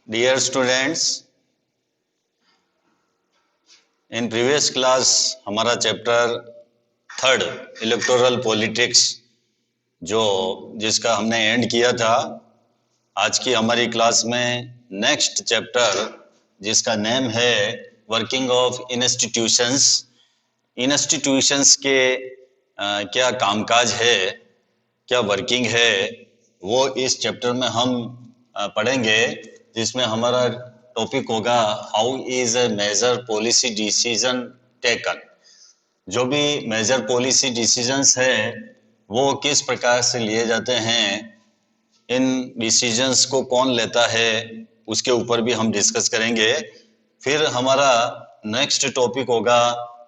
Dear students, in previous class हमारा chapter third electoral politics जिसका हमने एंड किया था, आज की हमारी क्लास में नेक्स्ट चैप्टर जिसका नेम है वर्किंग ऑफ इंस्टीट्यूशंस। इंस्टीट्यूशंस के क्या कामकाज है, क्या वर्किंग है, वो इस चैप्टर में हम पढ़ेंगे, जिसमें हमारा टॉपिक होगा how is a major policy decision taken. जो भी मेजर पॉलिसी डिसीजंस है वो किस प्रकार से लिए जाते हैं, इन डिसीजंस को कौन लेता है, उसके ऊपर भी हम डिस्कस करेंगे। फिर हमारा नेक्स्ट टॉपिक होगा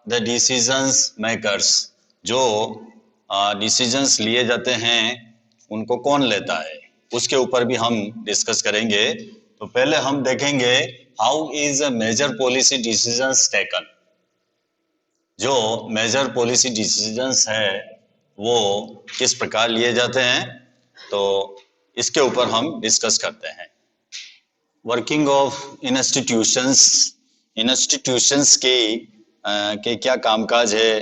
द डिसीजंस मेकर्स। जो डिसीजंस लिए जाते हैं उनको कौन लेता है, उसके ऊपर भी हम डिस्कस करेंगे। तो पहले हम देखेंगे how is a major policy decisions taken. जो मेजर पॉलिसी डिसीजंस है वो किस प्रकार लिए जाते हैं, तो इसके ऊपर हम डिस्कस करते हैं। वर्किंग ऑफ इंस्टीट्यूशंस, इंस्टीट्यूशंस के क्या कामकाज है,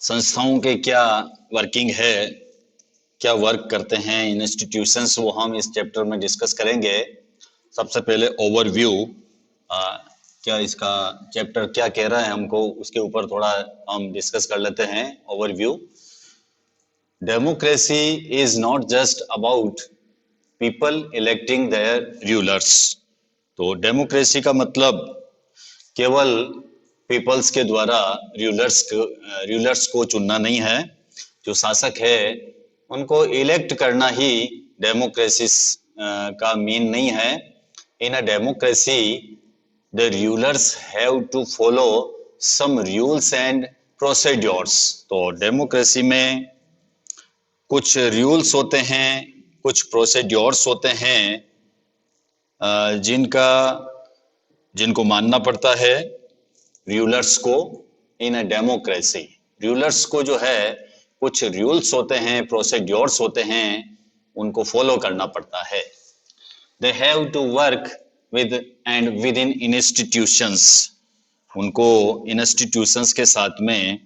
संस्थाओं के क्या वर्किंग है, क्या वर्क करते हैं इंस्टीट्यूशंस, वो हम इस चैप्टर में डिस्कस करेंगे। सबसे पहले ओवरव्यू, क्या इसका चैप्टर क्या कह रहा है हमको, उसके ऊपर थोड़ा हम डिस्कस कर लेते हैं। Overview, democracy is not just about people electing their rulers. तो डेमोक्रेसी का मतलब केवल पीपल्स के द्वारा रूलर्स को चुनना नहीं है। जो शासक है उनको इलेक्ट करना ही डेमोक्रेसी का मीन नहीं है। In a democracy the rulers have to follow some rules and procedures। तो डेमोक्रेसी में कुछ रूल्स होते हैं, कुछ प्रोसीड्योर्स होते हैं जिनको मानना पड़ता है रूलर्स को। इन अ डेमोक्रेसी रूलर्स को जो है कुछ रूल्स होते हैं, प्रोसीड्योर्स होते हैं, उनको फॉलो करना पड़ता है। They have to work with and within institutions। उनको institutions के साथ में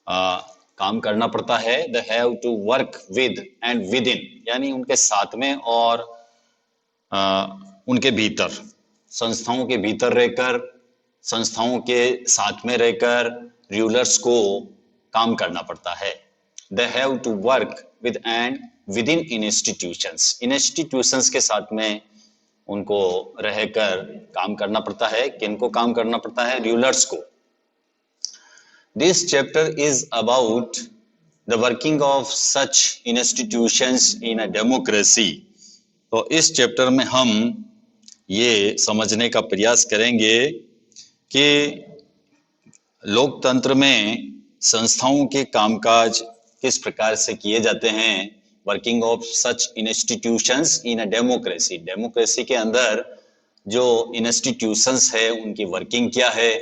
काम करना पड़ता है। They have to work with and within, यानी उनके साथ में और उनके भीतर, संस्थाओं के भीतर रहकर, संस्थाओं के साथ में रहकर रूलर्स को काम करना पड़ता है। They have to work with and within institutions। institutions के साथ में उनको रहकर काम करना पड़ता है। किनको काम करना पड़ता है? रूलर्स को। This chapter is about the working of such institutions in a democracy. तो इस चैप्टर में हम ये समझने का प्रयास करेंगे कि लोकतंत्र में संस्थाओं के कामकाज किस प्रकार से किए जाते हैं। Working of such institutions in a democracy, democracy के अंदर जो इंस्टीट्यूशंस है उनकी वर्किंग क्या है,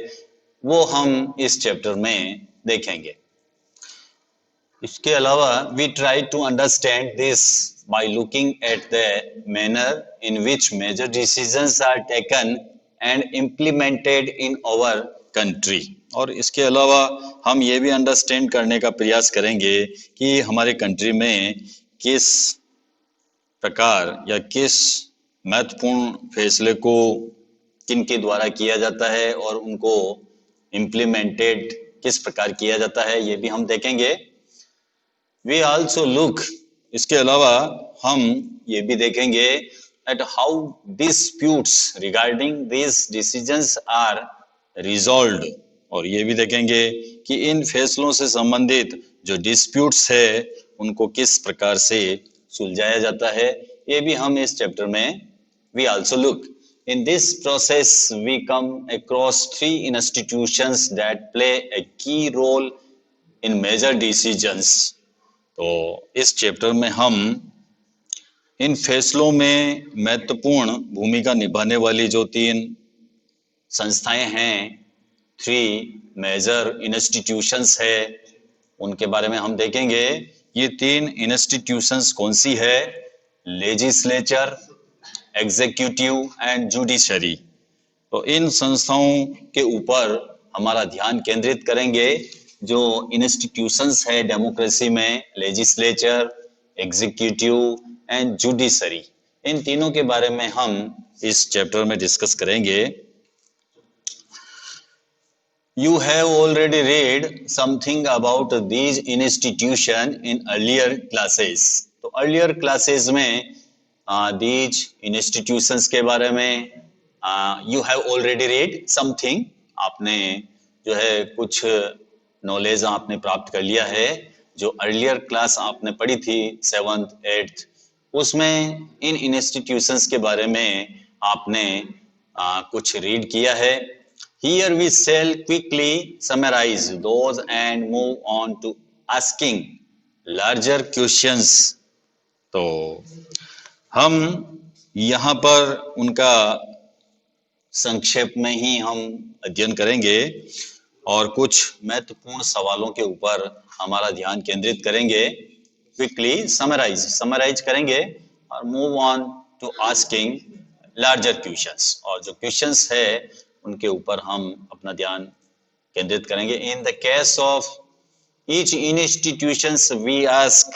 वो हम इस चैप्टर में देखेंगे। इसके अलावा we try to understand this by looking at the manner in which major decisions are taken and implemented in our country. और इसके अलावा हम ये भी अंडरस्टैंड करने का प्रयास करेंगे कि हमारे कंट्री में किस प्रकार या किस महत्वपूर्ण फैसले को किन के द्वारा किया जाता है और उनको इम्प्लीमेंटेड किस प्रकार किया जाता है, ये भी हम देखेंगे। वी आल्सो लुक, इसके अलावा हम ये भी देखेंगे at how disputes regarding this decisions are resolved. और ये भी देखेंगे कि इन फैसलों से संबंधित जो डिस्प्यूट्स है उनको किस प्रकार से सुलझाया जाता है, ये भी हम इस चैप्टर में we also look. In this process we come across 3 institutions that play a key role in major decisions. तो इस चैप्टर में हम इन फैसलों में महत्वपूर्ण भूमिका निभाने वाली जो 3 संस्थाएं हैं, 3 मेजर इंस्टीट्यूशंस है, उनके बारे में हम देखेंगे। ये 3 इंस्टीट्यूशंस कौन सी है? Legislature, executive and judiciary. तो इन संस्थाओं के ऊपर हमारा ध्यान केंद्रित करेंगे। जो इंस्टीट्यूशंस है डेमोक्रेसी में, लेजिस्लेचर, एग्जीक्यूटिव एंड जुडिशरी, इन तीनों के बारे में हम इस चैप्टर में डिस्कस करेंगे। You have already read something about these institutions in earlier classes. तो earlier classes में these institutions के बारे में you have already read something, आपने जो है कुछ नॉलेज आपने प्राप्त कर लिया है। जो अर्लियर क्लास आपने पढ़ी थी 7th 8th, उसमें इन इंस्टीट्यूशंस के बारे में आपने कुछ रीड किया है। Here we shall quickly summarize those and move on to asking larger questions. तो हम यहाँ पर उनका संक्षेप में ही हम अध्ययन करेंगे और कुछ महत्वपूर्ण सवालों के ऊपर हमारा ध्यान केंद्रित करेंगे। क्विकली समराइज करेंगे और move on to asking larger questions, और जो क्वेश्चंस है उनके ऊपर हम अपना ध्यान केंद्रित करेंगे। In the case of each institutions we ask,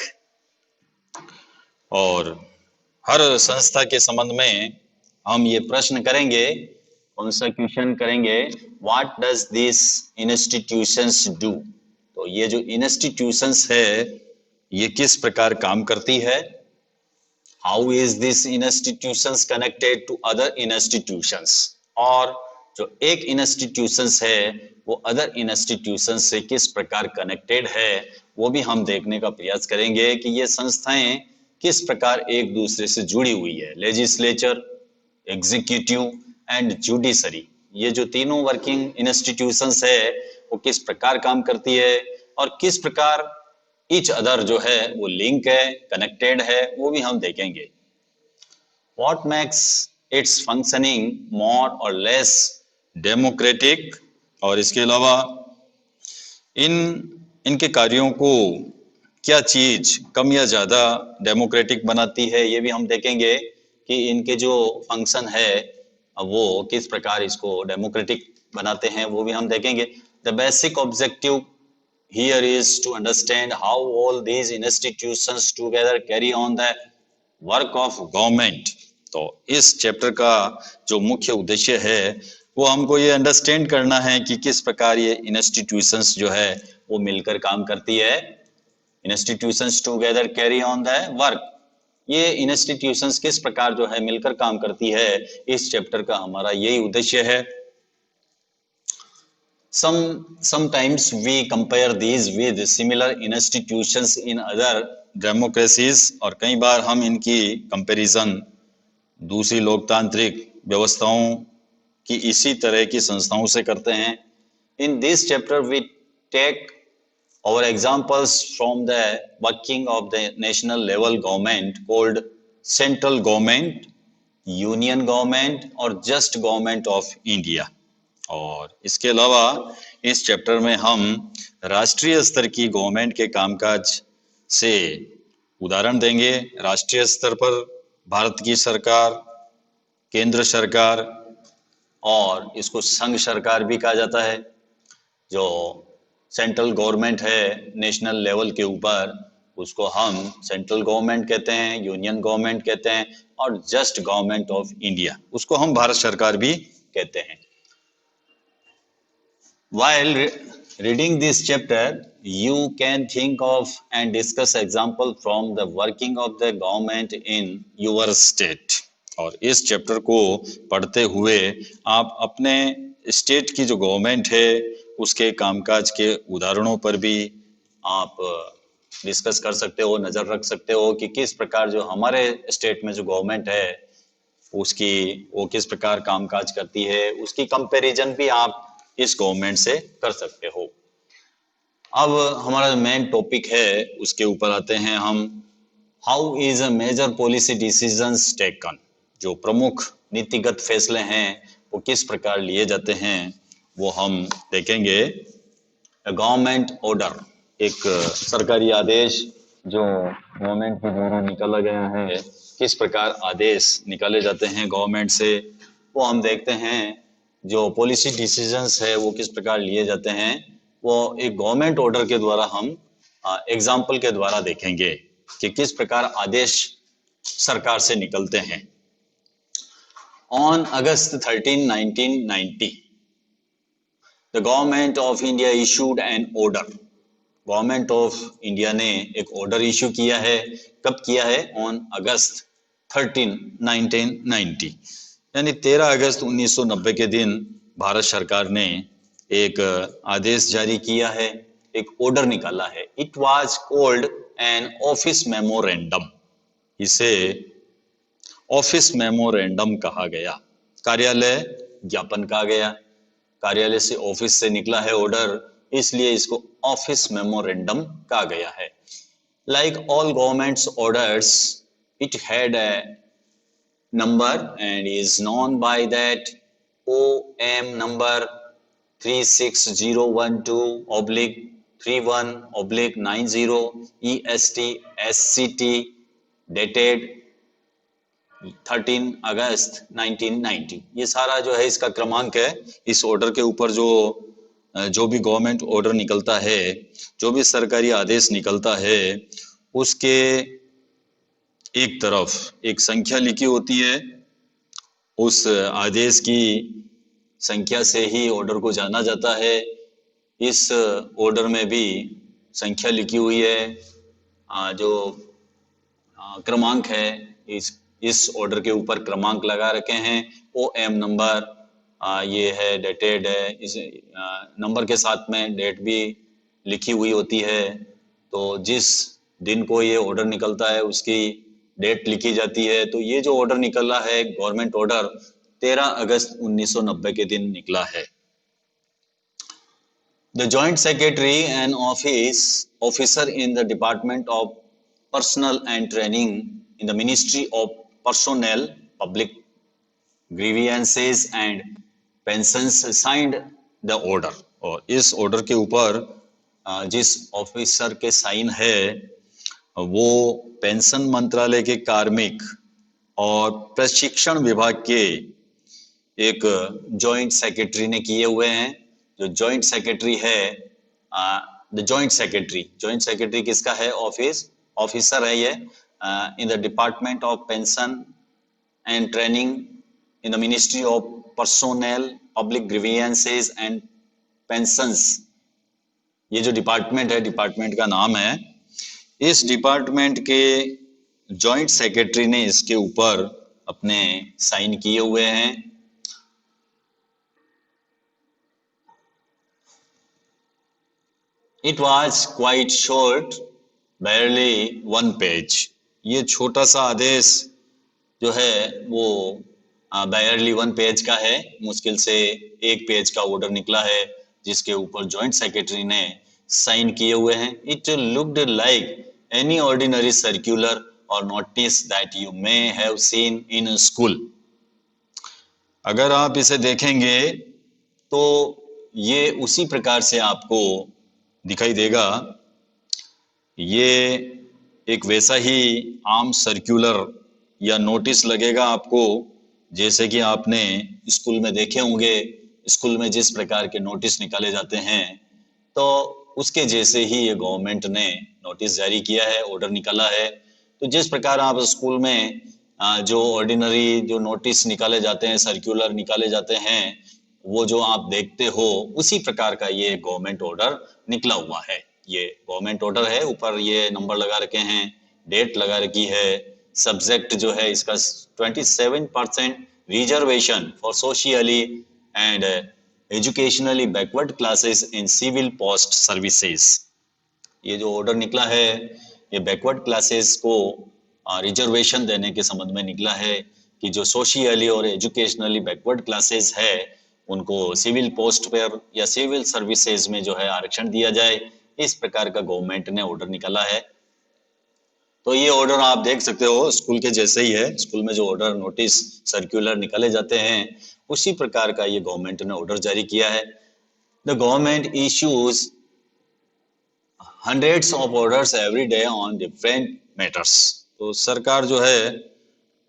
और हर संस्था के संबंध में हम ये प्रश्न करेंगे, कौन सा क्वेश्चन करेंगे, what does this institutions do. तो ये जो इंस्टीट्यूशंस है ये किस प्रकार काम करती है। How is this institutions connected to other institutions, और जो एक इंस्टीट्यूशंस है वो अदर इंस्टीट्यूशंस से किस प्रकार कनेक्टेड है, वो भी हम देखने का प्रयास करेंगे कि ये संस्थाएं किस प्रकार एक दूसरे से जुड़ी हुई है। लेजिस्लेचर, एग्जीक्यूटिव एंड जुडिशरी, ये जो तीनों वर्किंग इंस्टीट्यूशंस है वो किस प्रकार काम करती है और किस प्रकार ईच अदर जो है वो लिंक है, कनेक्टेड है, वो भी हम देखेंगे। व्हाट मेक्स इट्स फंक्शनिंग मोर और लेस डेमोक्रेटिक, और इसके अलावा इनके कार्यों को क्या चीज कम या ज्यादा डेमोक्रेटिक बनाती है, ये भी हम देखेंगे कि इनके जो फंक्शन है वो किस प्रकार इसको डेमोक्रेटिक बनाते हैं, वो भी हम देखेंगे। The basic objective here is to understand how all these institutions together carry on the work of government. तो इस चैप्टर का जो मुख्य उद्देश्य है वो हमको ये अंडरस्टैंड करना है कि किस प्रकार ये इंस्टीट्यूशंस जो है वो मिलकर काम करती है। Institutions together carry on the work, ये इंस्टीट्यूशंस किस प्रकार जो है मिलकर काम करती है, इस चैप्टर का हमारा यही उद्देश्य है। Sometimes we compare these with similar institutions in other democracies, और कई बार हम इनकी कंपैरिजन दूसरी लोकतांत्रिक व्यवस्थाओं की इसी तरह की संस्थाओं से करते हैं। In this chapter we take our examples from the working of the national level government called central government, union government और just government of India। और इसके अलावा इस चैप्टर में हम राष्ट्रीय स्तर की गवर्नमेंट के कामकाज से उदाहरण देंगे। राष्ट्रीय स्तर पर भारत की सरकार, केंद्र सरकार, और इसको संघ सरकार भी कहा जाता है। जो सेंट्रल गवर्नमेंट है नेशनल लेवल के ऊपर, उसको हम सेंट्रल गवर्नमेंट कहते हैं, यूनियन गवर्नमेंट कहते हैं, और जस्ट गवर्नमेंट ऑफ इंडिया उसको हम भारत सरकार भी कहते हैं। While reading this chapter, you can think of and discuss example from the working of the government in your state। और इस चैप्टर को पढ़ते हुए आप अपने स्टेट की जो गवर्नमेंट है उसके कामकाज के उदाहरणों पर भी आप डिस्कस कर सकते हो, नजर रख सकते हो कि किस प्रकार जो हमारे स्टेट में जो गवर्नमेंट है उसकी वो किस प्रकार कामकाज करती है, उसकी कंपैरिजन भी आप इस गवर्नमेंट से कर सकते हो। अब हमारा मेन टॉपिक है उसके ऊपर आते हैं हम। How is a major policy decisions taken, जो प्रमुख नीतिगत फैसले हैं वो किस प्रकार लिए जाते हैं वो हम देखेंगे। गवर्नमेंट ऑर्डर, एक सरकारी आदेश जो गवर्नमेंट के द्वारा निकाला गया है, किस प्रकार आदेश निकाले जाते हैं गवर्नमेंट से, वो हम देखते हैं। जो पॉलिसी डिसीजंस है वो किस प्रकार लिए जाते हैं, वो एक गवर्नमेंट ऑर्डर के द्वारा हम एग्जाम्पल के द्वारा देखेंगे कि किस प्रकार आदेश सरकार से निकलते हैं। On August 13, 1990 the government of India issued N order. Government of India ने एक ऑर्डर इशू किया है। कब किया है? ऑन अगस्त 13, 1990 यानी 13 अगस्त 1990 के दिन भारत सरकार ने एक आदेश जारी किया है, एक ऑर्डर निकाला है। It was called an office memorandum. इसे ऑफिस मेमोरेंडम कहा गया, कार्यालय ज्ञापन कहा गया। कार्यालय से, ऑफिस से निकला है ऑर्डर, इसलिए इसको ऑफिस मेमोरेंडम कहा गया है। Like all governments orders, it had a number and is known by that OM number 36012/31/90 EST SCT dated 13 अगस्त 1990। ये सारा जो है इसका क्रमांक है। इस ऑर्डर के ऊपर जो भी गवर्नमेंट ऑर्डर निकलता है, जो भी सरकारी आदेश निकलता है, उसके एक तरफ एक संख्या लिखी होती है। उस आदेश की संख्या से ही ऑर्डर को जाना जाता है। इस ऑर्डर में भी संख्या लिखी हुई है, जो क्रमांक है, इस ऑर्डर के ऊपर क्रमांक लगा रखे हैं। OM नंबर, ये है, डेटेड है, इस नंबर के साथ में डेट भी लिखी हुई होती है। तो जिस दिन को ये ऑर्डर निकलता है उसकी डेट लिखी जाती है। तो ये जो ऑर्डर निकला है, गवर्नमेंट ऑर्डर, 13 अगस्त 1990 के दिन निकला है। The Joint Secretary and officer in the Department of Personnel and Training in the Ministry of Personnel, Public Grievances and Pensions signed the order। और इस ऑर्डर के ऊपर जिस ऑफिसर के साइन है वो पेंशन मंत्रालय के कार्मिक और प्रशिक्षण विभाग के एक जॉइंट सेक्रेटरी ने किए हुए हैं। जो जॉइंट सेक्रेटरी है, द जॉइंट सेक्रेटरी किसका है? ऑफिसर है ये, in the department of pension and training in the ministry of personnel, public grievances and pensions. ये जो डिपार्टमेंट है, डिपार्टमेंट का नाम है। इस डिपार्टमेंट के जॉइंट सेक्रेटरी ने इसके ऊपर अपने साइन किए हुए हैं। It was quite short, barely 1 page। ये छोटा सा आदेश जो है वो barely 1 पेज का है, मुश्किल से 1 पेज का ऑर्डर निकला है जिसके ऊपर जॉइंट सेक्रेटरी ने साइन किए हुए हैं। It looked like any ordinary circular or notice that you may have seen in a school। अगर आप इसे देखेंगे तो ये उसी प्रकार से आपको दिखाई देगा। ये एक वैसा ही आम सर्कुलर या नोटिस लगेगा आपको, जैसे कि आपने स्कूल में देखे होंगे। स्कूल में जिस प्रकार के नोटिस निकाले जाते हैं, तो उसके जैसे ही ये गवर्नमेंट ने नोटिस जारी किया है, ऑर्डर निकाला है। तो जिस प्रकार आप स्कूल में जो ऑर्डिनरी जो नोटिस निकाले जाते हैं, सर्कुलर निकाले जाते हैं, वो जो आप देखते हो, उसी प्रकार का ये गवर्नमेंट ऑर्डर निकला हुआ है। ये गवर्नमेंट ऑर्डर है, ऊपर ये नंबर लगा रखे हैं, डेट लगा रखी है। सब्जेक्ट जो है इसका 27% reservation for socially and educationally backward classes in civil post services. ये जो ऑर्डर निकला है ये बैकवर्ड क्लासेस को रिजर्वेशन देने के संबंध में निकला है कि जो सोशियली और एजुकेशनली बैकवर्ड क्लासेस है उनको सिविल पोस्ट पर या सिविल सर्विसेज में जो है आरक्षण दिया जाए। इस प्रकार का गवर्नमेंट ने ऑर्डर निकाला है। तो ये ऑर्डर आप देख सकते हो स्कूल के जैसे ही है। स्कूल में जो ऑर्डर, नोटिस, सर्कुलर निकाले जाते हैं, उसी प्रकार का ये गवर्नमेंट ने ऑर्डर जारी किया है। The government issues hundreds of orders every day on different matters। तो सरकार जो है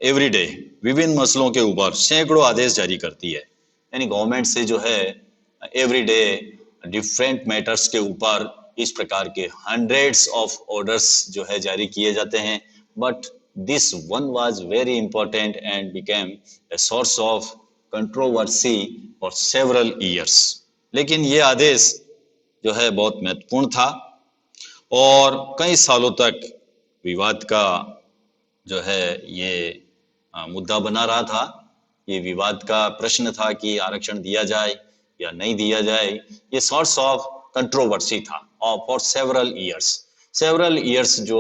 एवरी डे विभिन्न मसलों के ऊपर सैकड़ों आदेश जारी करती है। यानी गवर्नमेंट से जो है एवरी डे डिफरेंट मैटर्स के ऊपर इस प्रकार के हंड्रेड्स ऑफ ऑर्डर्स जो है जारी किए जाते हैं। But this one was very important and became a source of controversy for several years. लेकिन ये आदेश जो है बहुत महत्वपूर्ण था और कई सालों तक विवाद का जो है ये मुद्दा बना रहा था। ये विवाद का प्रश्न था कि आरक्षण दिया जाए या नहीं दिया जाए। ये सोर्स ऑफ कंट्रोवर्सी था और फॉर सेवरल ईयर्स जो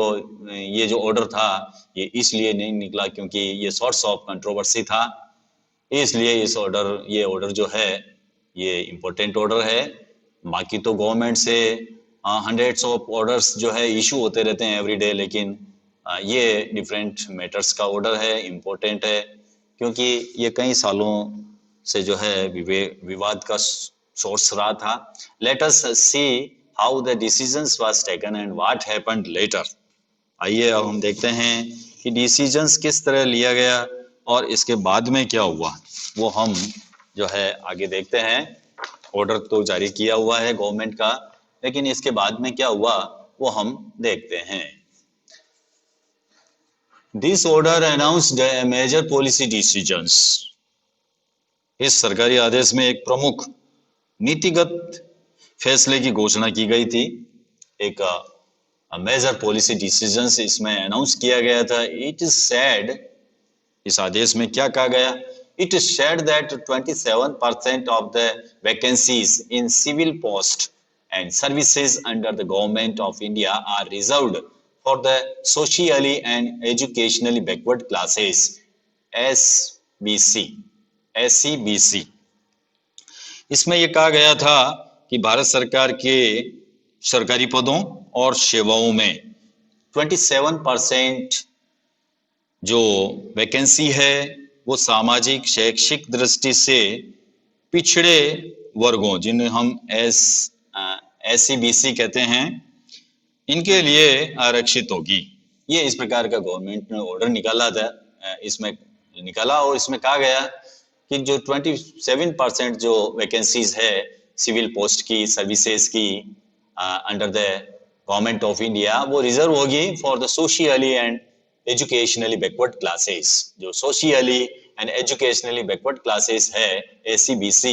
ये जो ऑर्डर था ये इसलिए नहीं निकला क्योंकि ये सोर्स ऑफ कंट्रोवर्सी था। इसलिए ये ऑर्डर जो है ये इम्पोर्टेंट ऑर्डर है। बाकी तो गवर्नमेंट से हंड्रेड्स ऑफ ऑर्डर्स जो है इशू होते रहते हैं एवरी डे, लेकिन ये डिफरेंट मैटर्स का ऑर्डर है, इम्पोर्टेंट है क्योंकि ये कई सालों से जो है विवाद का सोर्स रहा था। Let us see how the decisions was taken and what happened later. आइए अब हम देखते हैं कि डिसीजंस किस तरह लिया गया और इसके बाद में क्या हुआ, वो हम जो है आगे देखते हैं। ऑर्डर तो जारी किया हुआ है गवर्नमेंट का, लेकिन इसके बाद में क्या हुआ वो हम देखते हैं। This order announced a major policy decisions. इस सरकारी आदेश में एक प्रमुख नीतिगत फैसले की घोषणा की गई थी। एक मेजर पॉलिसी डिसीजंस इसमें अनाउंस किया गया था। इट इज सेड, इस आदेश में क्या कहा गया? It is said that 27% of the vacancies in civil post and services under the government of India are reserved for the socially and educationally backward classes, SBC, SCBC। इसमें यह कहा गया था कि भारत सरकार के सरकारी पदों और सेवाओं में 27% जो वैकेंसी है वो सामाजिक शैक्षिक दृष्टि से पिछड़े वर्गों, जिन्हें हम SCBC कहते हैं, इनके लिए आरक्षित होगी। ये इस प्रकार का गवर्नमेंट ने ऑर्डर निकाला था, इसमें निकाला और इसमें कहा गया कि जो 27% जो वैकेंसीज है सिविल पोस्ट की, सर्विसेज की under the government of India, वो रिजर्व होगी for the socially and educationally backward classes. जो socially and educationally backward classes है SCBC,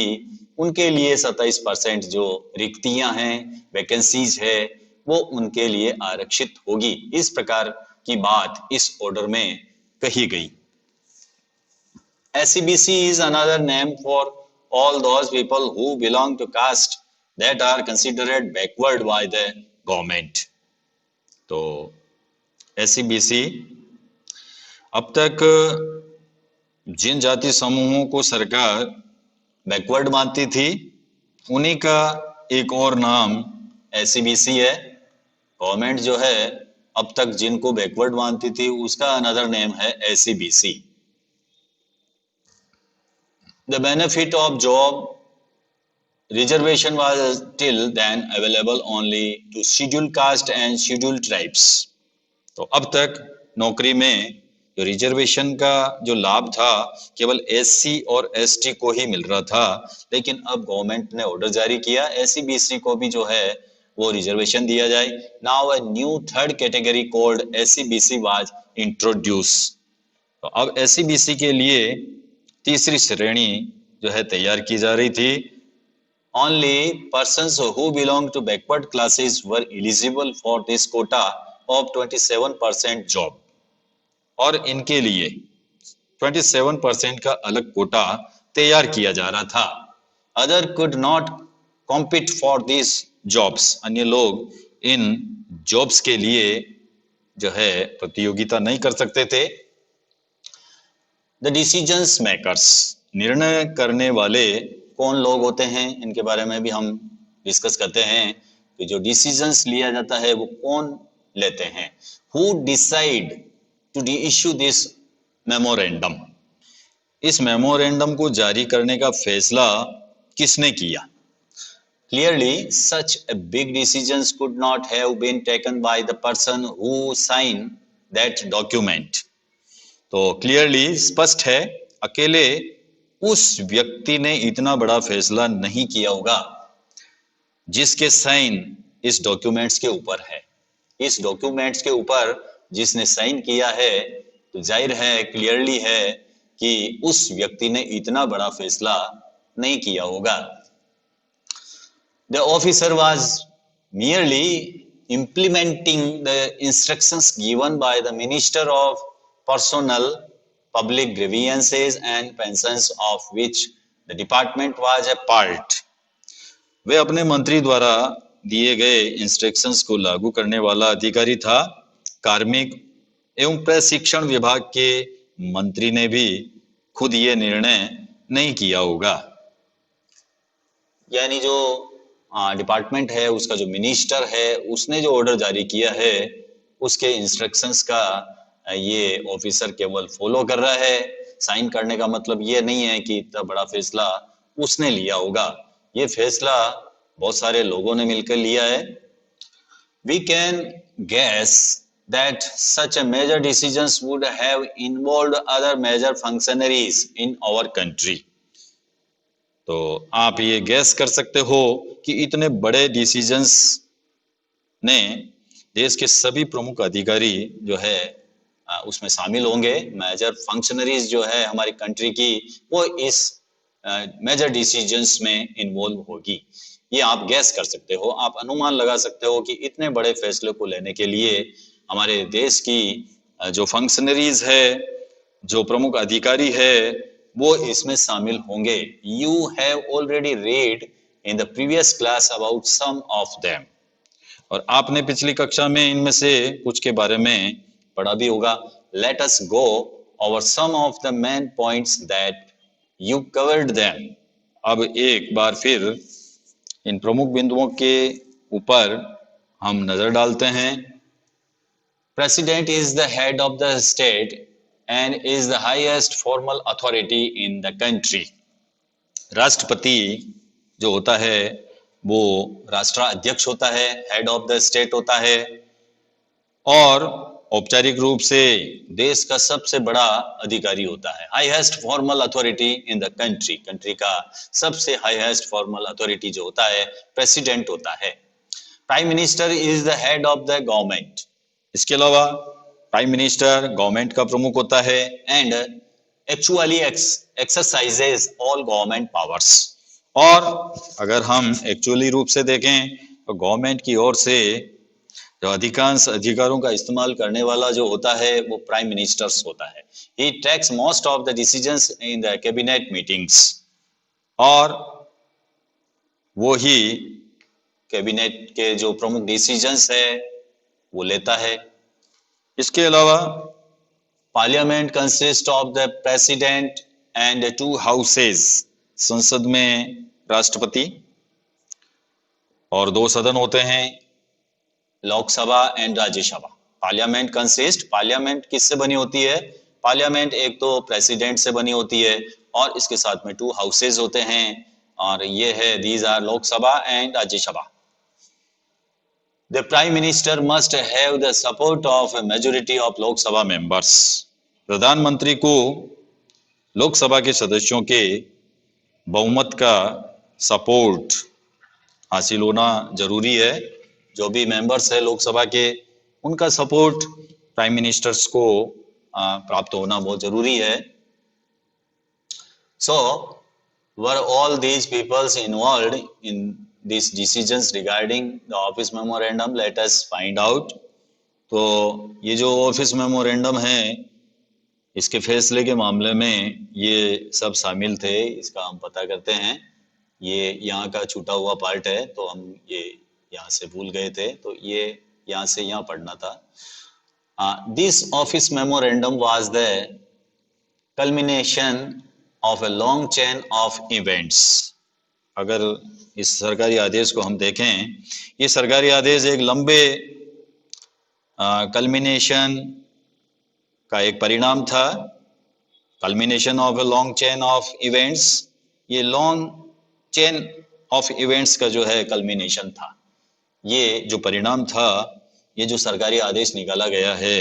उनके लिए 27% जो रिक्तियां हैं, वैकेंसीज है, वो उनके लिए आरक्षित होगी। इस प्रकार की बात इस ऑर्डर में कही गई। SCBC is another name for all those people who belong to caste that are considered backward by the government। तो SCBC अब तक जिन जाति समूहों को सरकार बैकवर्ड मानती थी उन्हीं का एक और नाम SCBC है। गवर्नमेंट जो है अब तक जिनको बैकवर्ड मानती थी उसका अनदर नेम है SCBC। The benefit of job reservation was till then available only to scheduled caste and scheduled tribes। तो अब तक नौकरी में जो रिजर्वेशन का जो लाभ था केवल SC और ST को ही मिल रहा था, लेकिन अब गवर्नमेंट ने ऑर्डर जारी किया SCBC को भी जो है वो रिजर्वेशन दिया जाए। Now a new third category called SCBC was introduce. तो अब SCBC के लिए तीसरी श्रेणी जो है तैयार की जा रही थी। Only persons who belong to backward classes were eligible for this quota of 27% job। और इनके लिए 27% का अलग कोटा तैयार किया जा रहा था। Other could not compete for this jobs. अन्य लोग इन जॉब्स के लिए जो है प्रतियोगिता नहीं कर सकते थे। द डिसीजंस मेकर्स, निर्णय करने वाले कौन लोग होते हैं, इनके बारे में भी हम डिस्कस करते हैं कि जो डिसीजंस लिया जाता है वो कौन लेते हैं। Who decide to issue this memorandum. इस मेमोरेंडम को जारी करने का फैसला किसने किया? Clearly, such a big decisions could not have been taken by the person who signed that document. तो क्लियरली स्पष्ट है, अकेले उस व्यक्ति ने इतना बड़ा फैसला नहीं किया होगा जिसके साइन इस डॉक्यूमेंट्स के ऊपर है। इस डॉक्यूमेंट्स के ऊपर जिसने साइन किया है, तो जाहिर है, क्लियरली है कि उस व्यक्ति ने इतना बड़ा फैसला नहीं किया होगा। The officer was merely implementing the instructions given by the Minister of Personnel, Public Grievances and Pensions, of which the department was a part. वे अपने मंत्री द्वारा दिए गए इंस्ट्रक्शंस को लागू करने वाला अधिकारी था। कार्मिक एवं प्रशिक्षण विभाग के मंत्री ने भी खुद ये निर्णय नहीं किया होगा। यानी जो डिपार्टमेंट है, उसका जो मिनिस्टर है, उसने जो ऑर्डर जारी किया है, उसके इंस्ट्रक्शंस का ये ऑफिसर केवल फॉलो कर रहा है। साइन करने का मतलब ये नहीं है कि इतना बड़ा फैसला उसने लिया होगा। ये फैसला बहुत सारे लोगों ने मिलकर लिया है। We can guess that such a major decisions would have involved other major functionaries in our country. तो आप ये गैस कर सकते हो कि इतने बड़े डिसीजंस ने देश के सभी प्रमुख अधिकारी जो है उसमें शामिल होंगे। मेजर फंक्शनरीज जो है हमारी कंट्री की, वो इस मेजर डिसीजंस में इन्वॉल्व होगी। ये आप गैस कर सकते हो, आप अनुमान लगा सकते हो कि इतने बड़े फैसले को लेने के लिए हमारे देश की जो फंक्शनरीज है, जो प्रमुख अधिकारी है, वो इसमें शामिल होंगे। You have already read in the previous class about some of them, और आपने पिछली कक्षा में इनमें से कुछ के बारे में पढ़ा भी होगा। Let us go over some of the main points that you covered them. अब एक बार फिर इन प्रमुख बिंदुओं के ऊपर हम नजर डालते हैं। President is the head of the state and is the highest formal authority in the country. राष्ट्रपति जो होता है वो राष्ट्राध्यक्ष होता है, हेड ऑफ द स्टेट होता है, और औपचारिक रूप से देश का सबसे बड़ा अधिकारी होता है। Highest formal authority in the country, country का सबसे हाईएस्ट फॉर्मल अथॉरिटी जो होता है प्रेसिडेंट होता है। Prime minister is the head of the government. इसके अलावा प्राइम मिनिस्टर गवर्नमेंट का प्रमुख होता है and actually exercises all government powers. और अगर हम एक्चुअली रूप से देखें तो गवर्नमेंट की ओर से जो अधिकांश अधिकारों का इस्तेमाल करने वाला जो होता है वो प्राइम मिनिस्टर्स होता है। He takes most of the decisions in the cabinet meetings, और वो ही कैबिनेट के जो प्रमुख डिसीजंस है वो लेता है। इसके अलावा parliament consist of the president and 2 houses. संसद में राष्ट्रपति और 2 सदन होते हैं, Lok Sabha and Rajya Sabha. Parliament consist, parliament किससे बनी होती है? पार्लियामेंट एक तो प्रेसिडेंट से बनी होती है और इसके साथ में 2 हाउसेज होते हैं, और ये है these are Lok Sabha and Rajya Sabha. The Prime Minister must have the support of a majority of Lok Sabha members. प्रधानमंत्री को लोकसभा के सदस्यों के बहुमत का सपोर्ट हासिल होना जरूरी है। जो भी मेंबर्स है लोकसभा के, उनका सपोर्ट प्राइम मिनिस्टर्स को प्राप्त होना बहुत जरूरी है। So, were all these peoples involved in these decisions regarding the office memorandum? Let us find out. तो ये जो ऑफिस मेमोरेंडम है, इसके फैसले के मामले में ये सब शामिल थे, इसका हम पता करते हैं। ये यहाँ का छूटा हुआ पार्ट है, तो हम ये यहाँ से भूल गए थे, तो ये यहाँ से यहाँ पढ़ना था। This office memorandum was the culmination of a long chain of events. अगर इस सरकारी आदेश को हम देखें, ये सरकारी आदेश एक लंबे कल्मिनेशन का एक परिणाम था। Culmination of a long chain of events, ये लॉन्ग चेन ऑफ इवेंट्स का जो है कल्मिनेशन था। ये जो परिणाम था, ये जो सरकारी आदेश निकाला गया है,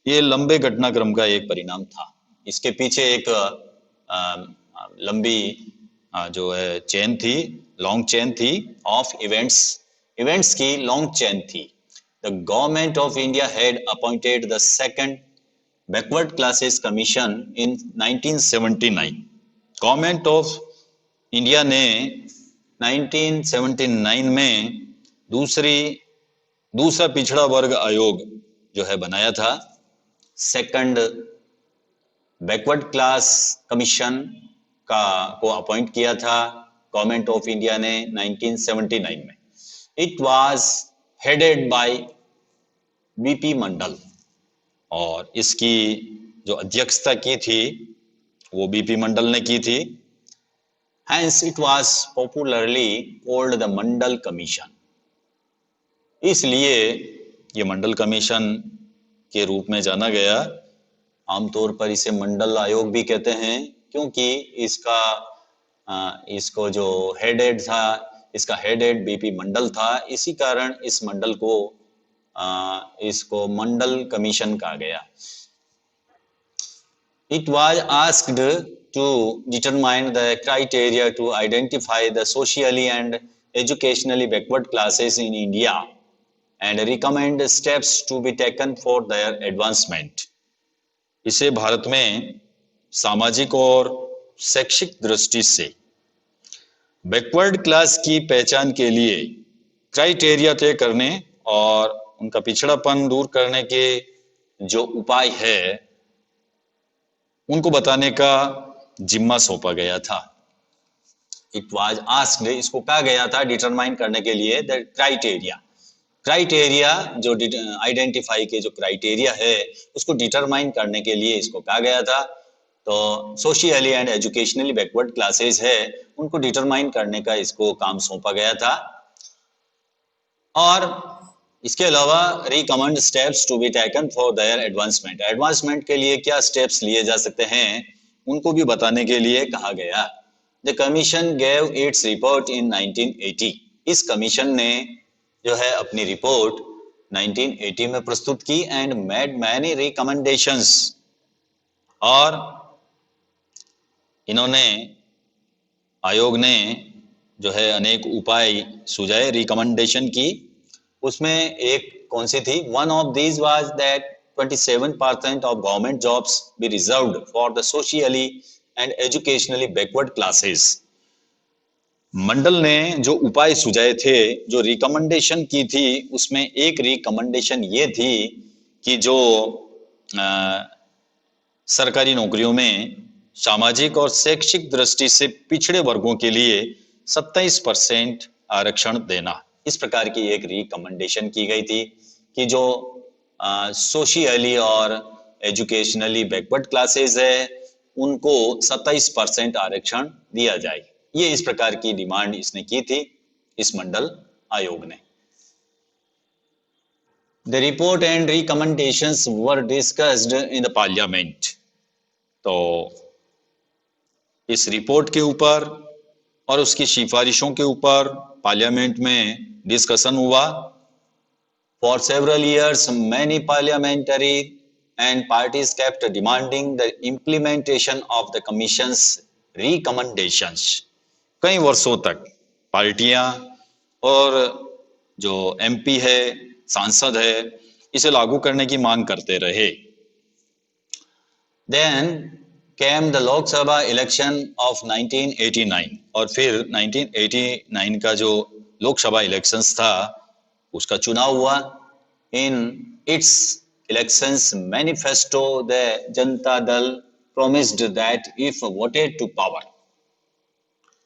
ये लंबे घटनाक्रम का एक परिणाम था। इसके पीछे एक लंबी जो है चेन थी, लॉन्ग चेन थी ऑफ इवेंट्स, इवेंट्स की लॉन्ग चेन थी। The government of India had appointed the second backward classes commission in 1979। Government of India ने 1979 में दूसरा पिछड़ा वर्ग आयोग जो है बनाया था, सेकंड बैकवर्ड क्लास कमीशन को अपॉइंट किया था गवर्नमेंट ऑफ इंडिया ने 1979 में। It was headed by BP Mandal, और इसकी जो अध्यक्षता की थी वो बीपी मंडल ने की थी। Hence it was popularly called the Mandal commission. इसलिए ये मंडल कमीशन के रूप में जाना गया। आमतौर पर इसे मंडल आयोग भी कहते हैं, क्योंकि इसको जो हेडेड था, इसका हेडेड बीपी मंडल था, इसी कारण इस मंडल को इसको मंडल कमीशन कहा गया। It was asked to determine the criteria to identify the socially and educationally backward classes in India and recommend steps to be taken for their advancement। इसे भारत में सामाजिक और शैक्षिक दृष्टि से बैकवर्ड क्लास की पहचान के लिए क्राइटेरिया तय करने और उनका पिछड़ापन दूर करने के जो उपाय है उनको बताने का जिम्मा सौंपा गया था। इट वाज आस्क्ड, इसको कहा गया था डिटरमाइन करने के लिए द क्राइटेरिया जो आइडेंटिफाई के जो क्राइटेरिया है उसको डिटरमाइन करने के लिए इसको कहा गया था। तो socially and educationally backward classes है, उनको डिटरमाइन करने का इसको काम सौंपा गया था। और इसके अलावा recommend steps to be taken for their advancement, advancement के लिए क्या स्टेप्स लिए जा सकते हैं उनको भी बताने के लिए कहा गया। The commission gave its report इन 1980। इस कमीशन ने जो है अपनी रिपोर्ट 1980 में प्रस्तुत की एंड मेड मैनी रिकमेंडेशंस, और इन्होंने आयोग ने जो है अनेक उपाय सुझाए, रिकमेंडेशन की। उसमें एक कौन सी थी? One of these was that 27% of government jobs be reserved for the socially and educationally backward classes. Mandal ने जो उपाय सुझाए थे, जो रिकमेंडेशन की थी, उसमें एक रिकमेंडेशन ये थी कि जो सरकारी नौकरियों में सामाजिक और शैक्षिक दृष्टि से पिछड़े वर्गों के लिए 27% आरक्षण देना, इस प्रकार की एक रिकमेंडेशन की गई थी कि जो सोशियली और एजुकेशनली बैकवर्ड क्लासेस है उनको 27% आरक्षण दिया जाए। ये इस प्रकार की डिमांड इसने की थी, इस मंडल आयोग ने। The report and recommendations were discussed in the parliament। तो इस रिपोर्ट के ऊपर और उसकी सिफारिशों के ऊपर पार्लियामेंट में डिस्कशन हुआ। For several years, many parliamentary and parties kept demanding the implementation of the Commission's recommendations। कई वर्षों तक पार्टियां और जो एमपी है, सांसद है, इसे लागू करने की मांग करते रहे। Then came the लोक सभा इलेक्शन ऑफ 1989, और फिर 1989 का जो लोकसभा इलेक्शंस था उसका चुनाव हुआ। In its elections manifesto the Janata Dal promised that if voted to power,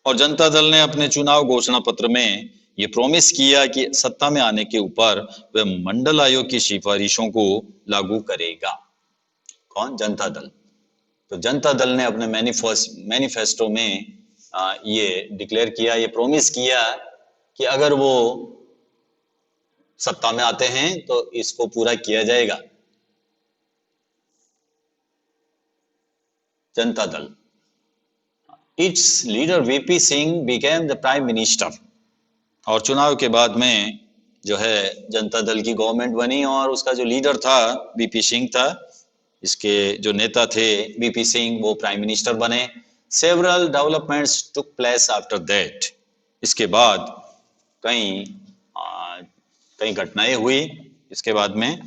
और जनता दल ने अपने चुनाव घोषणा पत्र में ये प्रॉमिस किया कि सत्ता में आने के ऊपर वह मंडल आयोग की सिफारिशों को लागू करेगा। कौन? जनता दल। तो जनता दल ने अपने मैनिफेस्टो में ये डिक्लेयर किया, ये प्रॉमिस किया कि अगर वो सत्ता में आते हैं तो इसको पूरा किया जाएगा। Janata Dal. Its leader VP Singh became the prime minister. और चुनाव के बाद में जो है जनता दल की गवर्नमेंट बनी और उसका जो लीडर था वीपी सिंह था, इसके जो नेता थे वीपी सिंह, वो प्राइम मिनिस्टर बने। Several developments took place after that. इसके बाद कई कई घटनाएं हुई इसके बाद में।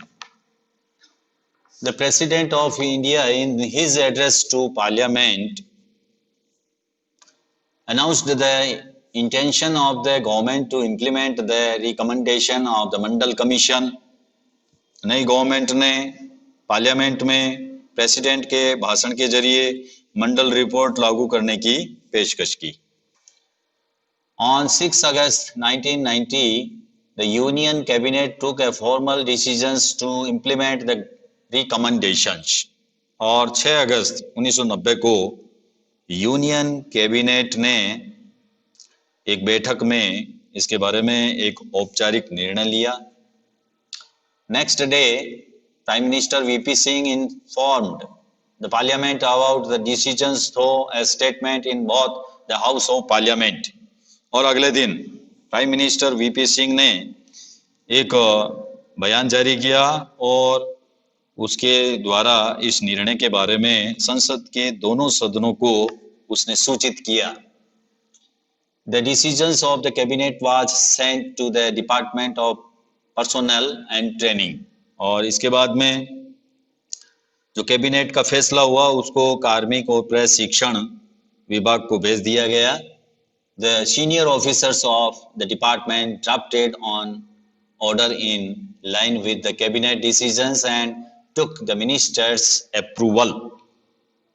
The president of India in his address to parliament announced the intention of the government to implement the recommendation of the Mandal Commission. नई गवर्नमेंट ने पार्लियामेंट में प्रेसिडेंट के भाषण के जरिए मंडल रिपोर्ट लागू करने की पेशकश की। On 6 August 1990, the Union Cabinet took a formal decisions to implement the recommendations. और 6 अगस्त 1990 को यूनियन कैबिनेट ने एक बैठक में इसके बारे में एक औपचारिक निर्णय लिया। Next day prime minister VP Singh informed the parliament about the decisions through a statement in both the house of parliament. और अगले दिन प्राइम मिनिस्टर वीपी सिंह ने एक बयान जारी किया और उसके द्वारा इस निर्णय के बारे में संसद के दोनों सदनों को उसने सूचित किया। The decisions of the cabinet was sent to the Department of Personnel and Training। और इसके बाद में जो कैबिनेट का फैसला हुआ उसको कार्मिक और प्रशिक्षण विभाग को भेज दिया गया। The senior officers of the department drafted on order in line with the cabinet decisions and took the minister's approval।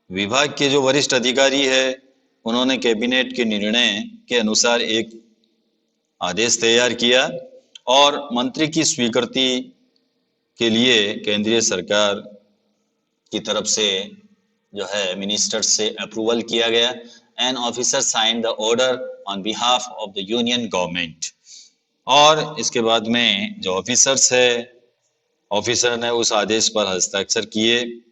विभाग के जो वरिष्ठ अधिकारी है उन्होंने कैबिनेट के निर्णय के अनुसार एक आदेश तैयार किया और मंत्री की स्वीकृति के लिए केंद्रीय सरकार की तरफ से जो है मिनिस्टर से अप्रूवल किया गया। And officer sign the order on behalf of the union government. और इसके बाद में जो ऑफिसर्स है, ऑफिसर ने उस आदेश पर हस्ताक्षर किए।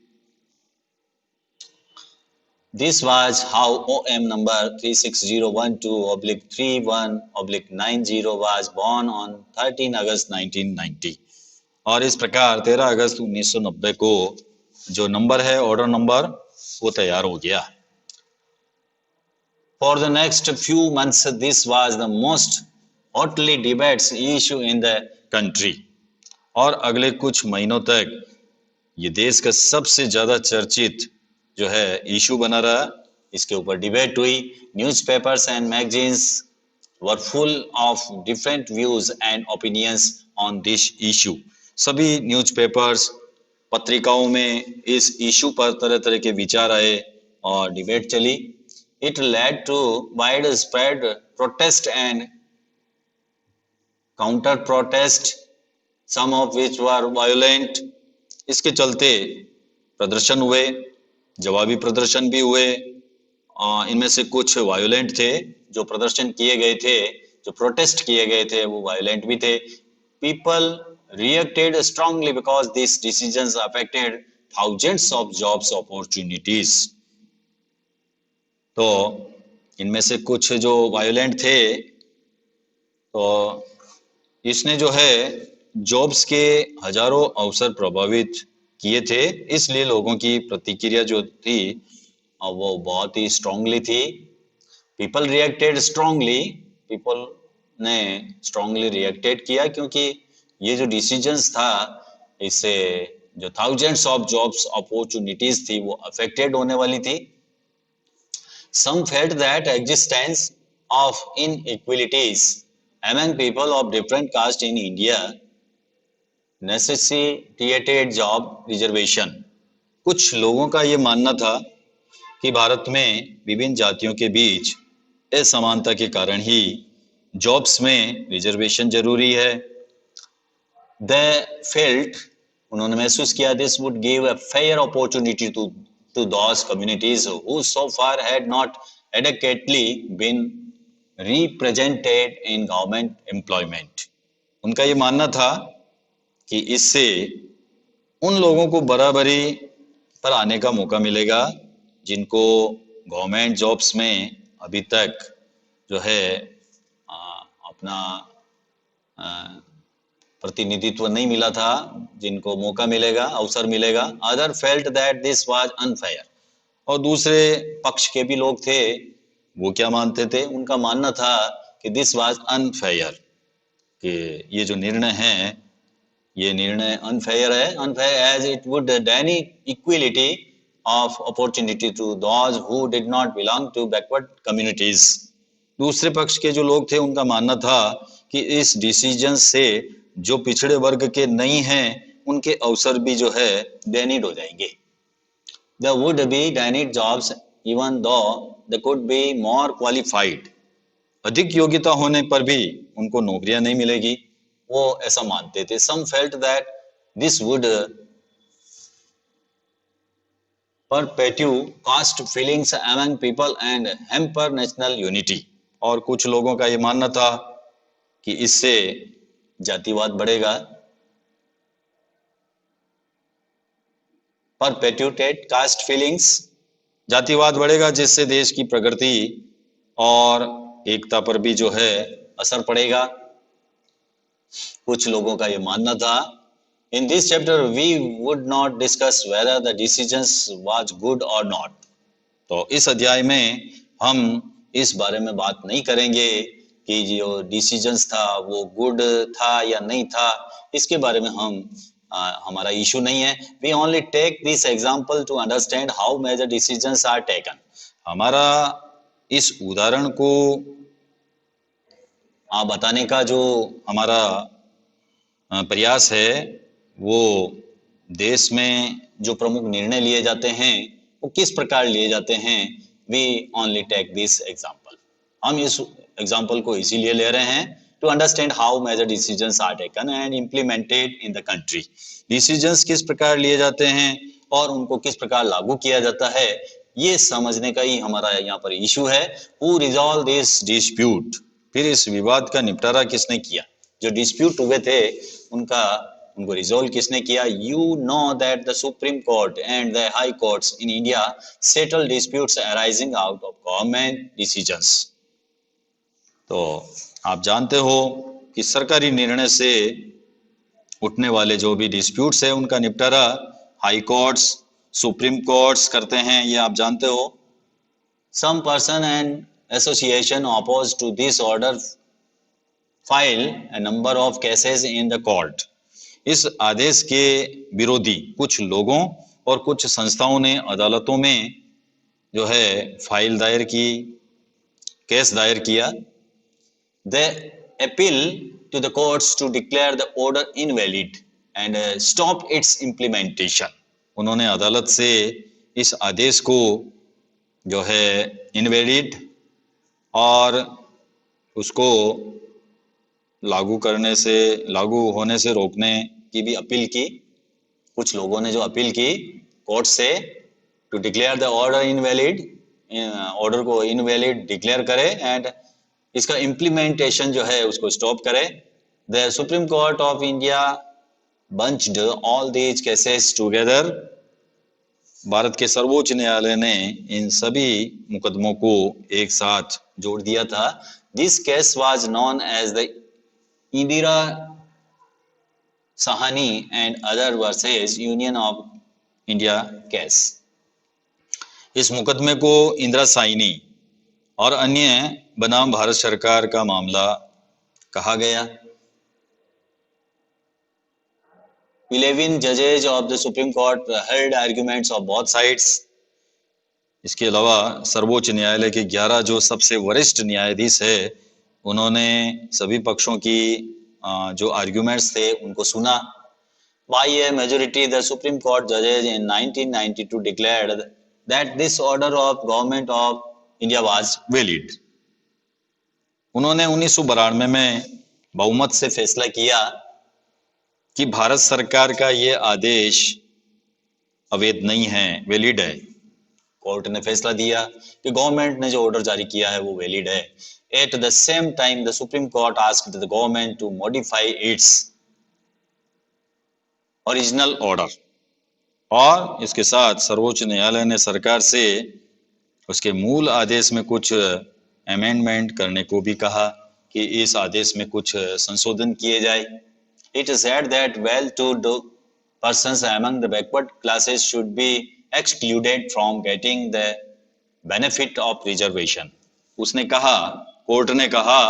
This was how OM number 36012/31/90 was born on 13 August 1990। और इस प्रकार 13 अगस्त 1990 को जो नंबर है, ऑर्डर नंबर, वो तैयार हो गया। For the next few months, this was the most hotly debates issue in the country। और अगले कुछ महीनों तक ये देश का सबसे ज्यादा चर्चित जो है इशू बना रहा। इसके ऊपर डिबेट हुई। Newspapers and magazines were full of different views and opinions on this issue. सभी न्यूज़पेपर्स, पत्रिकाओं में इस इशू पर तरह तरह के विचार आए और डिबेट चली। It led to wide spread protest and counter protest, some of which were violent. इसके चलते प्रदर्शन हुए, जवाबी प्रदर्शन भी हुए। इनमें से कुछ वायोलेंट थे। जो प्रदर्शन किए गए थे, जो प्रोटेस्ट किए गए थे, वो वायोलेंट भी थे। People reacted strongly because this decisions affected thousands of jobs opportunities. तो इनमें से कुछ जो वायोलेंट थे, तो इसने जो है जॉब्स के हजारों अवसर प्रभावित किए थे। इसलिए लोगों की प्रतिक्रिया जो थी वो बहुत ही स्ट्रांगली थी। पीपल रिएक्टेड स्ट्रांगली, पीपल ने स्ट्रांगली रिएक्टेड किया क्योंकि ये जो डिसीजंस था, इससे जो थाउजेंड्स ऑफ जॉब्स अपॉर्चुनिटीज थी वो अफेक्टेड होने वाली थी। Some felt that existence of inequalities among people of different caste in India necessitated job reservation। कुछ लोगों का ये मानना था कि भारत में विभिन्न जातियों के बीच असमानता के कारण ही जॉब्स में रिजर्वेशन जरूरी है। They felt, उन्होंने महसूस किया, this would give a fair opportunity to those communities who so far had not adequately been represented in government employment। उनका ये मानना था कि इससे उन लोगों को बराबरी पर आने का मौका मिलेगा जिनको गवर्नमेंट जॉब्स में अभी तक जो है अपना प्रतिनिधित्व नहीं मिला था, जिनको मौका मिलेगा, अवसर मिलेगा, other felt that this was unfair. और दूसरे पक्ष के भी लोग थे, वो क्या मानते थे, उनका मानना था कि दिस वाज अनफेयर, कि ये जो निर्णय है ये निर्णय अनफेयर है, unfair as it would deny equality of opportunity to those who did not belong to backward communities. दूसरे पक्ष के जो लोग थे उनका मानना था कि इस डिसीजन से जो पिछड़े वर्ग के नहीं हैं उनके अवसर भी जो है डेनिड हो जाएंगे। There would be denied jobs even though they could be more qualified. अधिक योग्यता होने पर भी उनको नौकरियां नहीं मिलेगी, वो ऐसा मानते थे। Some felt that this would perpetuate caste feelings among people and hamper national unity. और कुछ लोगों का ये मानना था कि इससे जातिवाद बढ़ेगा, परपेट्यूटेड कास्ट फीलिंग्स, जातिवाद बढ़ेगा जिससे देश की प्रगति और एकता पर भी जो है असर पड़ेगा, कुछ लोगों का ये मानना था। In this chapter we would not discuss whether the decisions was good और नॉट। तो इस अध्याय में हम इस बारे में बात नहीं करेंगे कि जो डिसीजंस था वो गुड था या नहीं था, इसके बारे में हमारा इशू नहीं है। We only take this example to understand how major decisions are taken. हमारा इस उदाहरण को बताने का जो हमारा प्रयास है वो देश में जो प्रमुख निर्णय लिए जाते हैं वो किस प्रकार लिए जाते हैं। We only take this example, हम इस एग्जांपल को इसीलिए ले रहे हैं to understand how major decisions are taken and implemented in the country. Decisions किस प्रकार लिए जाते हैं और उनको किस प्रकार लागू किया जाता है, ये समझने का ही हमारा यहाँ पर इशू है। हु रिजॉल्व दिस डिस्प्यूट, फिर इस विवाद का निपटारा किसने किया, जो डिस्प्यूट हुए थे उनको रिजोल्व किसने किया। You know that the supreme court and the high courts in India settle disputes arising out of government decisions. तो आप जानते हो कि सरकारी निर्णय से उठने वाले जो भी डिस्प्यूट्स है उनका निपटारा हाई कोर्ट्स, सुप्रीम कोर्ट्स करते हैं, ये आप जानते हो। Some person and association oppose to this order file a number of cases in the court। इस आदेश के विरोधी कुछ लोगों और कुछ संस्थाओं ने अदालतों में जो है फाइल दायर की, केस दायर किया। They appeal to the courts to declare the order invalid and stop its implementation। उन्होंने अदालत से इस आदेश को जो है इनवैलिड और उसको लागू होने से रोकने की भी अपील की। कुछ लोगों ने जो अपील की कोर्ट से to declare the order invalid, order को इनवैलिड डिक्लेयर करे एंड इसका इम्प्लीमेंटेशन जो है उसको स्टॉप करे। The supreme court of India bunched all these cases together. Bharat के सर्वोच्च न्यायालय ने इन सभी मुकदमों को एक साथ जोड़ दिया था। This case was known as the Indira Sawhney and other versus union of India case. इस मुकदमे को इंदिरा साइनी और अन्य बनाम भारत सरकार का मामला कहा गया। 11 जजेज of the supreme court held arguments of both sides. इसके अलावा सर्वोच्च न्यायालय के 11 जो सबसे वरिष्ठ न्यायाधीश है उन्होंने सभी पक्षों की जो आर्ग्यूमेंट्स थे उनको सुना। By a majority, the Supreme Court judges in 1992 declared that this order of government of India was valid। उन्होंने 1992 में बहुमत से फैसला किया कि भारत सरकार का ये आदेश अवैध नहीं है, वैलिड है। कोर्ट ने फैसला दिया कि गवर्नमेंट ने जो ऑर्डर जारी किया है वो वैलिड है। At the same time the supreme court asked the government to modify its original order. और इसके साथ सर्वोच्च न्यायालय ने सरकार से उसके मूल आदेश में कुछ अमेंडमेंट करने को भी कहा कि इस आदेश में कुछ संशोधन किए जाए. It is said that well-to-do persons among the backward classes should be excluded from getting the benefit of reservation. उसने कहा, कोर्ट ने कहा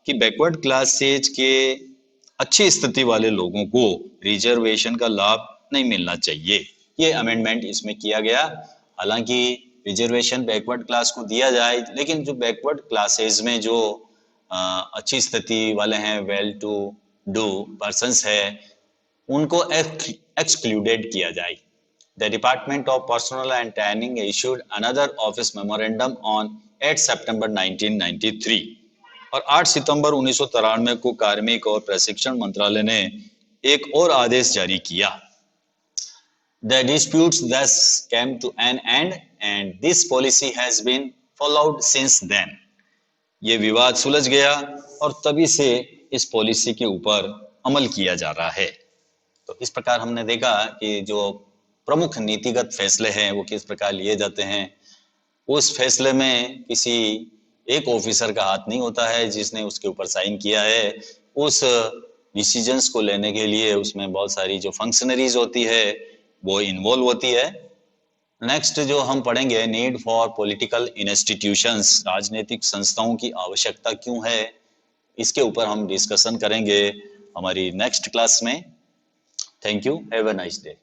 कि बैकवर्ड क्लासेज के अच्छी स्थिति वाले लोगों को रिजर्वेशन का लाभ नहीं मिलना चाहिए. ये अमेंडमेंट इसमें किया गया. हालांकि रिजर्वेशन बैकवर्ड क्लास को दिया जाए, लेकिन जो बैकवर्ड क्लासेज में जो अच्छी स्थिति वाले हैं, वेल टू डू पर्सन्स है, उनको एक्सक्लूडेड किया जाए. The Department of Personnel and Training issued another office memorandum on 8 September 1993. और 8 सितंबर 1993 को कार्मिक और प्रशिक्षण मंत्रालय ने एक और आदेश जारी किया. The disputes thus came to an end and this policy has been followed since then. ये विवाद सुलझ गया और तभी से इस पॉलिसी के ऊपर अमल किया जा रहा है. तो इस प्रकार हमने देखा कि जो प्रमुख नीतिगत फैसले हैं वो किस प्रकार लिए जाते हैं. उस फैसले में किसी एक ऑफिसर का हाथ नहीं होता है जिसने उसके ऊपर साइन किया है. उस डिसीजंस को लेने के लिए उसमें बहुत सारी जो फंक्शनरीज होती है वो इन्वॉल्व होती है. नेक्स्ट जो हम पढ़ेंगे, नीड फॉर पॉलिटिकल इंस्टीट्यूशंस, राजनीतिक संस्थाओं की आवश्यकता क्यों है, इसके ऊपर हम डिस्कशन करेंगे हमारी नेक्स्ट क्लास में. Thank you. Have a nice day.